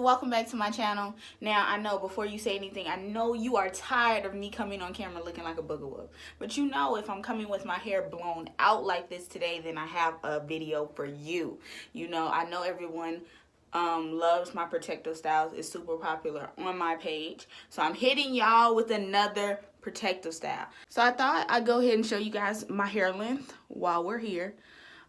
welcome back to my channel. Now, I know before you say anything, I know you are tired of me coming on camera looking like a booger wolf. But you know, if I'm coming with my hair blown out like this today, then I have a video for you. You know, I know everyone loves my protective styles. It's super popular on my page. So I'm hitting y'all with another protective style. So I thought I'd go ahead and show you guys my hair length while we're here.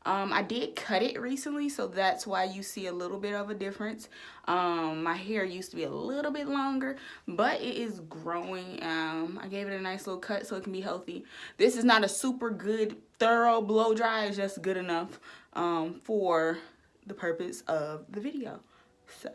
I did cut it recently, so that's why you see a little bit of a difference. My hair used to be a little bit longer, but it is growing. I gave it a nice little cut so it can be healthy. This is not a super good, thorough blow dry. It's just good enough for the purpose of the video. So.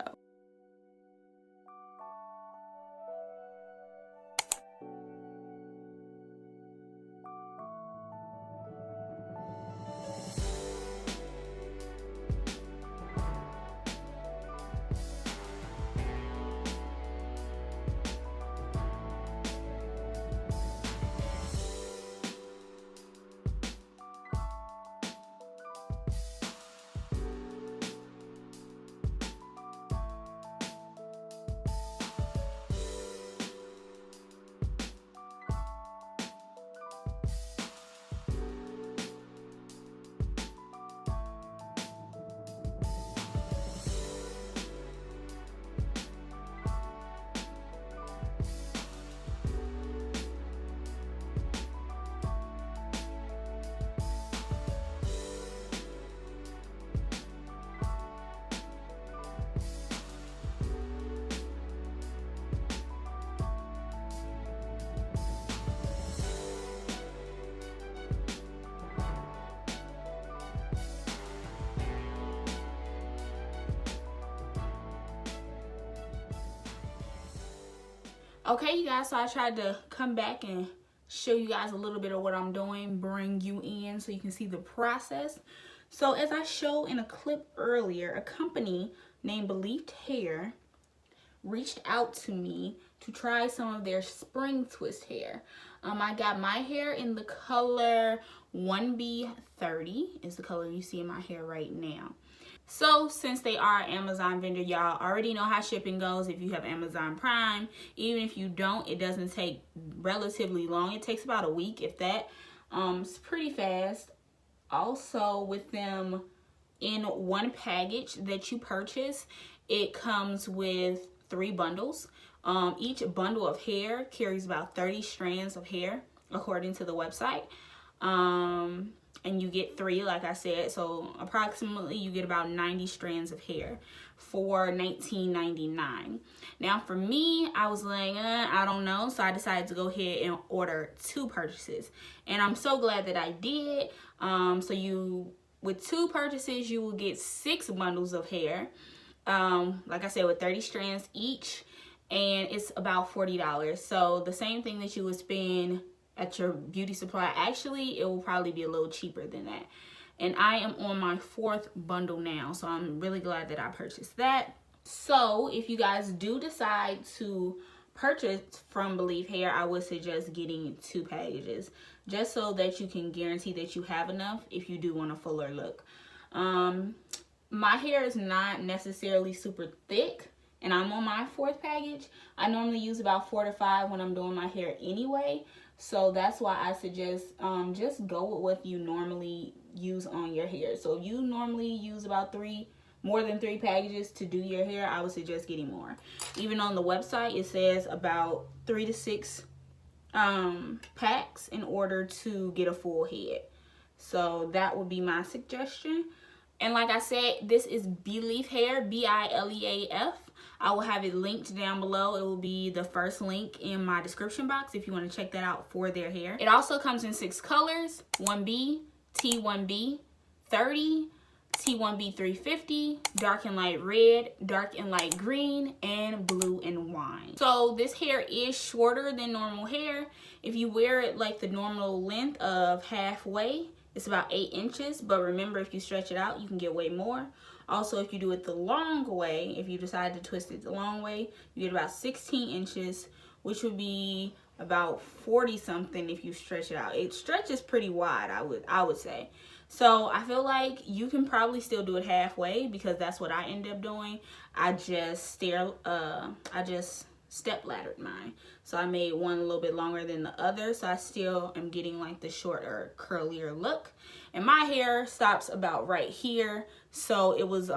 Okay, you guys, so I tried to come back and show you guys a little bit of what I'm doing, bring you in so you can see the process. So as I showed in a clip earlier, a company named Bileaf hair reached out to me to try some of their spring twist hair. I got my hair in the color 1B30 is the color you see in my hair right now. So since they are an Amazon vendor, y'all already know how shipping goes if you have Amazon Prime. Even if you don't, it doesn't take relatively long. It takes about a week, if that. It's pretty fast. Also, with them in one package that you purchase, it comes with 3 bundles. Each bundle of hair carries about 30 strands of hair, according to the website. And you get 3, like I said, so approximately you get about 90 strands of hair for $19.99. Now for me, I was like, I don't know, so I decided to go ahead and order 2 purchases, and I'm so glad that I did. With 2 purchases, you will get 6 bundles of hair, like I said, with 30 strands each, and it's about $40. So the same thing that you would spend at your beauty supply, actually it will probably be a little cheaper than that. And I am on my 4th bundle now, so I'm really glad that I purchased that. So if you guys do decide to purchase from Bileaf hair, I would suggest getting 2 packages, just so that you can guarantee that you have enough if you do want a fuller look. My hair is not necessarily super thick, and I'm on my 4th package. I normally use about 4 to 5 when I'm doing my hair anyway. So that's why I suggest just go with what you normally use on your hair. So if you normally use about more than 3 packages to do your hair, I would suggest getting more. Even on the website, it says about 3 to 6 packs in order to get a full head. So that would be my suggestion. And like I said, this is Bileaf hair, Bileaf. I will have it linked down below. It will be the first link in my description box if you want to check that out for their hair. It also comes in 6 colors: 1B, T1B 30, T1B 350, dark and light red, dark and light green, and blue and wine. So this hair is shorter than normal hair. If you wear it like the normal length of halfway, it's about 8 inches, but remember, if you stretch it out, you can get way more. Also, if you do it the long way, if you decide to twist it the long way, you get about 16 inches, which would be about 40 something if you stretch it out. It stretches pretty wide, I would say. So I feel like you can probably still do it halfway, because that's what I ended up doing. I just step laddered mine. So I made one a little bit longer than the other. So I still am getting like the shorter, curlier look. And my hair stops about right here. So it was,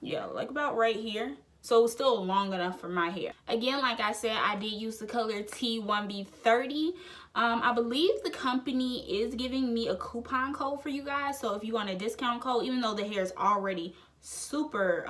yeah, like about right here. So it was still long enough for my hair. Again, like I said, I did use the color T1B30. I believe the company is giving me a coupon code for you guys. So if you want a discount code, even though the hair is already super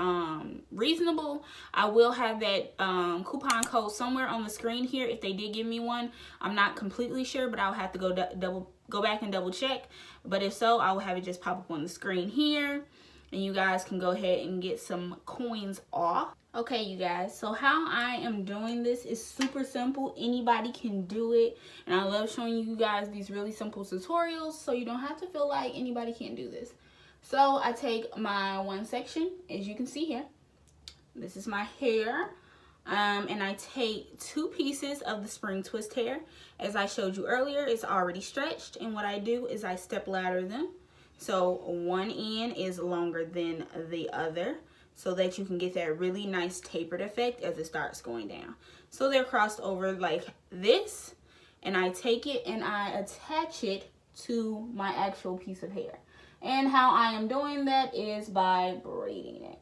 reasonable, I will have that coupon code somewhere on the screen here if they did give me one. I'm not completely sure, but I'll have to go back and double check. But if so, I will have it just pop up on the screen here, and you guys can go ahead and get some coins off. Okay, you guys, so how I am doing this is super simple. Anybody can do it, and I love showing you guys these really simple tutorials so you don't have to feel like anybody can't do this. So I take my one section, as you can see here. This is my hair, and I take 2 pieces of the spring twist hair. As I showed you earlier, it's already stretched, and what I do is I step ladder them. So one end is longer than the other, so that you can get that really nice tapered effect as it starts going down. So they're crossed over like this, and I take it and I attach it to my actual piece of hair. And how I am doing that is by braiding it.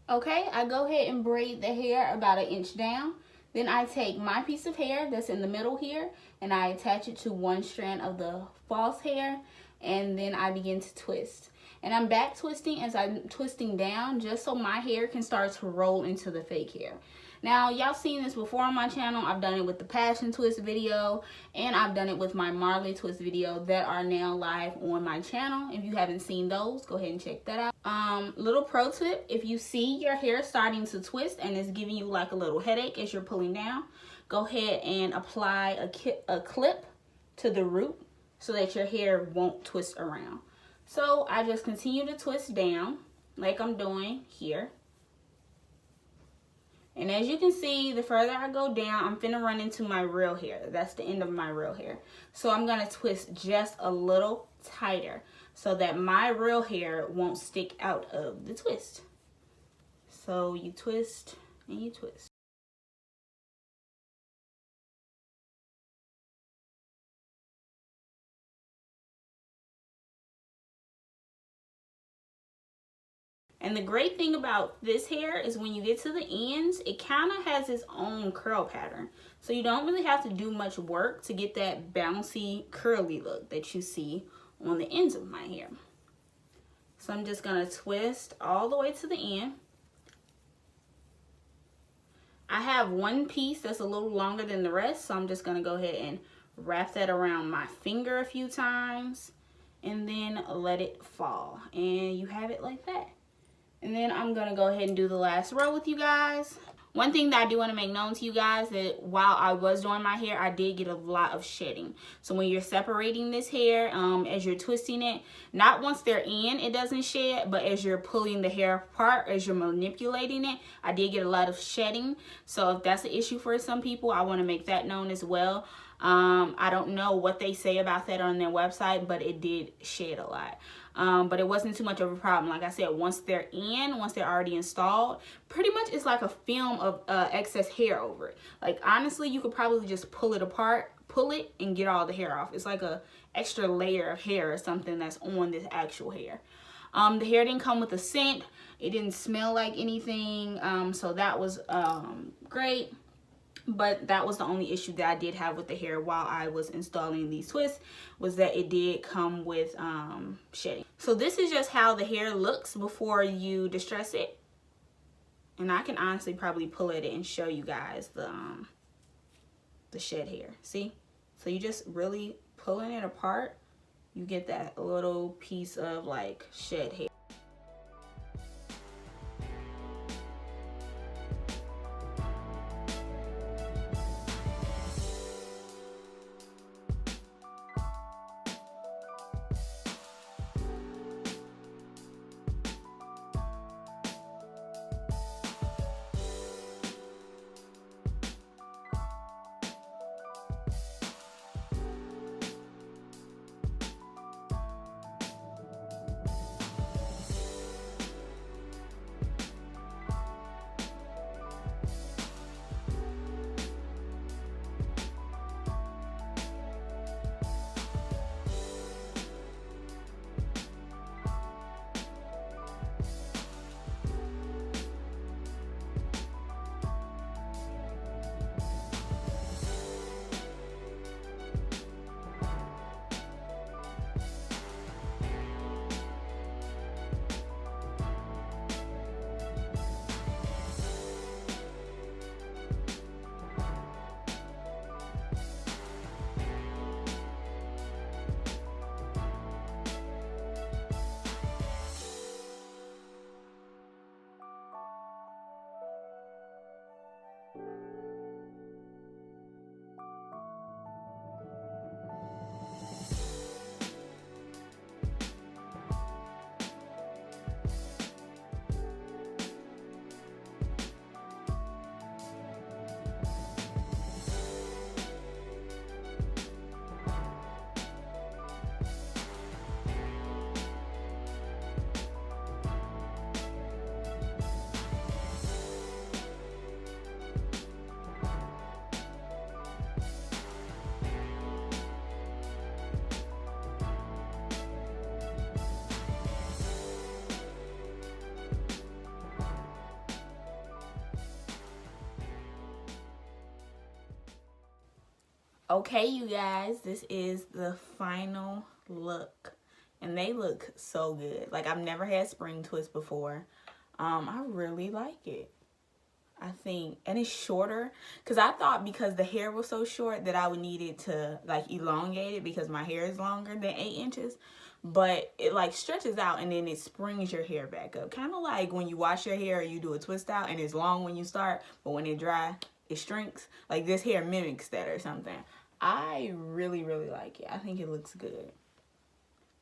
Okay, I go ahead and braid the hair about 1 inch down. Then I take my piece of hair that's in the middle here, and I attach it to one strand of the false hair, and then I begin to twist. And I'm back twisting as I'm twisting down, just so my hair can start to roll into the fake hair. Now, y'all seen this before on my channel. I've done it with the passion twist video, and I've done it with my Marley twist video that are now live on my channel. If you haven't seen those, go ahead and check that out. Little pro tip, if you see your hair starting to twist and it's giving you like a little headache as you're pulling down, go ahead and apply a clip to the root so that your hair won't twist around. So I just continue to twist down like I'm doing here. And as you can see, the further I go down, I'm finna run into my real hair. That's the end of my real hair. So I'm gonna twist just a little tighter so that my real hair won't stick out of the twist. So you twist and you twist. And the great thing about this hair is when you get to the ends, it kind of has its own curl pattern. So you don't really have to do much work to get that bouncy, curly look that you see on the ends of my hair. So I'm just going to twist all the way to the end. I have one piece that's a little longer than the rest, so I'm just going to go ahead and wrap that around my finger a few times and then let it fall. And you have it like that. And then I'm going to go ahead and do the last row with you guys. One thing that I do want to make known to you guys, that while I was doing my hair, I did get a lot of shedding. So when you're separating this hair, as you're twisting it, not once they're in, it doesn't shed, but as you're pulling the hair apart, as you're manipulating it, I did get a lot of shedding. So if that's an issue for some people, I want to make that known as well. I don't know what they say about that on their website, but it did shed a lot. But it wasn't too much of a problem. Like I said, once they're already installed, pretty much it's like a film of excess hair over it. Like honestly, you could probably just pull it apart, pull it and get all the hair off. It's like a extra layer of hair or something that's on this actual hair. The hair didn't come with a scent. It didn't smell like anything. So that was great. But that was the only issue that I did have with the hair while I was installing these twists, was that it did come with shedding. So this is just how the hair looks before you distress it. And I can honestly probably pull at it and show you guys the shed hair. See? So you just really pulling it apart, you get that little piece of like shed hair. Okay, you guys, this is the final look. And they look so good. Like, I've never had spring twist before. I really like it. I think, and it's shorter, because I thought because the hair was so short that I would need it to like elongate it because my hair is longer than 8 inches, but it like stretches out and then it springs your hair back up, kind of like when you wash your hair or you do a twist out and it's long when you start, but when it dry it shrinks. Like, this hair mimics that or something. I really like it. I think it looks good.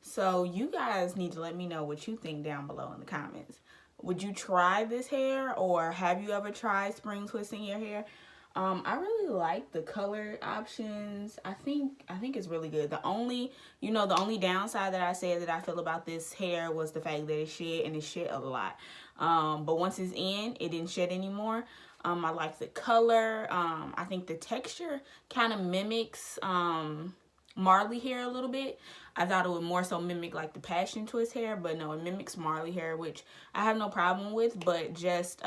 So you guys need to let me know what you think down below in the comments. Would you try this hair, or have you ever tried spring twisting your hair? I really like the color options. I think it's really good. The only downside that I said that I feel about this hair was the fact that it shed, and it shed a lot. But once it's in, it didn't shed anymore. I like the color. I think the texture kind of mimics Marley hair a little bit. I thought it would more so mimic like the passion twist hair, but no, it mimics Marley hair, which I have no problem with. But just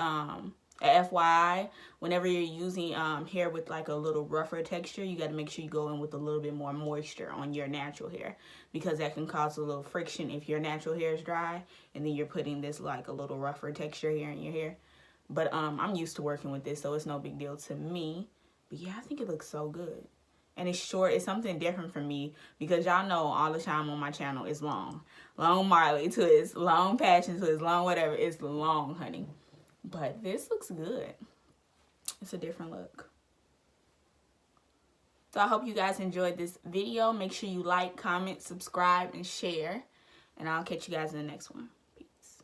FYI, whenever you're using hair with like a little rougher texture, you got to make sure you go in with a little bit more moisture on your natural hair, because that can cause a little friction if your natural hair is dry and then you're putting this like a little rougher texture here in your hair. But I'm used to working with this, so it's no big deal to me. But yeah, I think it looks so good. And it's short. It's something different for me, because y'all know all the time on my channel is long. Long Marley twist, long passion twist, long whatever. It's long, honey. But this looks good. It's a different look. So I hope you guys enjoyed this video. Make sure you like, comment, subscribe, and share. And I'll catch you guys in the next one. Peace.